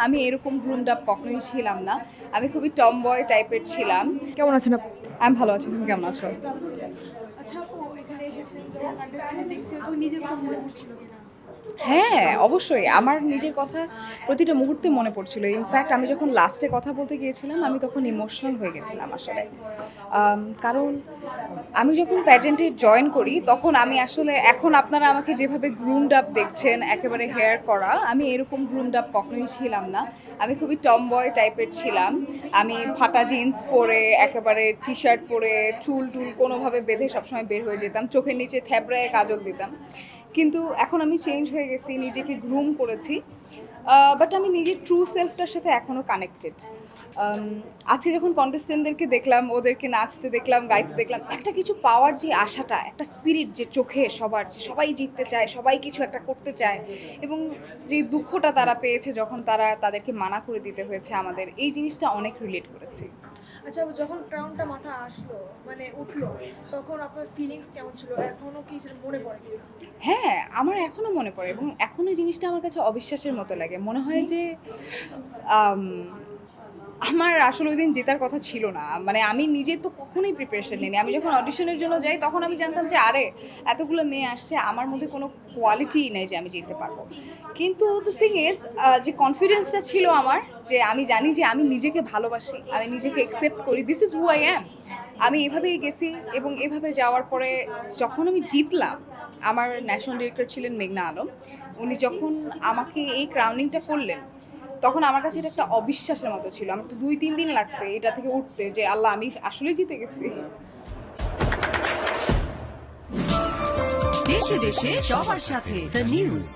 আমি এরকম groomed up কখনোই ছিলাম না। আমি খুবই টম বয় টাইপের ছিলাম। কেমন আছেন আপনি? আমি ভালো আছি, তুমি কেমন আছো? আচ্ছা আপু, এখানে এসেছেন যখন কন্টেস্টেন্ট দেখছি তো নিজের কথা মনে পড়ছিল কিনা? হ্যাঁ, অবশ্যই আমার নিজের কথা প্রতিটা মুহূর্তে মনে পড়ছিল। ইনফ্যাক্ট আমি যখন লাস্টে কথা বলতে গিয়েছিলাম আমি তখন ইমোশনাল হয়ে গেছিলাম আসলে। কারণ আমি যখন প্যাজেন্টে জয়েন করি তখন আমি আসলে এখন আপনারা আমাকে যেভাবে গ্রুমড আপ দেখছেন একেবারে হেয়ার করা, আমি এরকম গ্রুমড আপ কখনোই ছিলাম না। আমি খুবই টম বয় টাইপের ছিলাম। আমি ফাটা জিন্স পরে একেবারে টি শার্ট পরে চুল টুল কোনোভাবে বেঁধে সবসময় বের হয়ে যেতাম, চোখের নিচে থ্যাবড়ায় কাজল দিতাম। কিন্তু এখন আমি চেঞ্জ হয়ে গেছি, নিজেকে গ্রুম করেছি। বাট আমি নিজের ট্রু সেলফটার সাথে এখনও কানেক্টেড। আজকে যখন কন্টেস্টেন্টদেরকে দেখলাম, ওদেরকে নাচতে দেখলাম, গাইতে দেখলাম, একটা কিছু পাওয়ার যে আশাটা, একটা স্পিরিট যে চোখে সবার, যে সবাই জিততে চায়, সবাই কিছু একটা করতে চায়, এবং যে দুঃখটা তারা পেয়েছে যখন তাদেরকে মানা করে দিতে হয়েছে আমাদের, এই জিনিসটা অনেক রিলেট করেছি। আচ্ছা আপু, যখন ক্রাউনটা মাথা আসলো মানে উঠলো তখন আপনার ফিলিংস কেমন ছিল? এখনো কি সেটা মনে পড়ে কিনা? হ্যাঁ, আমার এখনও মনে পড়ে এবং এখন এই জিনিসটা আমার কাছে অবিশ্বাসের মতো লাগে। মনে হয় যে আম, আমার আসলে ওই দিন জেতার কথা ছিল না। মানে আমি নিজে তো কখনোই প্রিপারেশন নিইনি। আমি যখন অডিশনের জন্য যাই তখন আমি জানতাম যে আরে এতগুলো মেয়ে আসছে, আমার মধ্যে কোনো কোয়ালিটিই নেই যে আমি জিততে পারবো। কিন্তু দ্য থিং ইজ, যে কনফিডেন্সটা ছিল আমার, যে আমি জানি যে আমি নিজেকে ভালোবাসি, আমি নিজেকে অ্যাকসেপ্ট করি, this is who I am. আমি এভাবেই গেছি এবং এভাবে যাওয়ার পরে যখন আমি জিতলাম, আমার ন্যাশনাল ডিরেক্টর ছিলেন মেঘনা আলম। উনি যখন আমাকে এই ক্রাউনিংটা করলেন তখন আমার কাছে এটা একটা অবিশ্বাসের মতো ছিল। আমার তো 2-3 দিন লাগছে এটা থেকে উঠতে, যে আল্লাহ আমি আসলে জিতে গেছি। দেশে দেশে সবার সাথে দ্য নিউজ।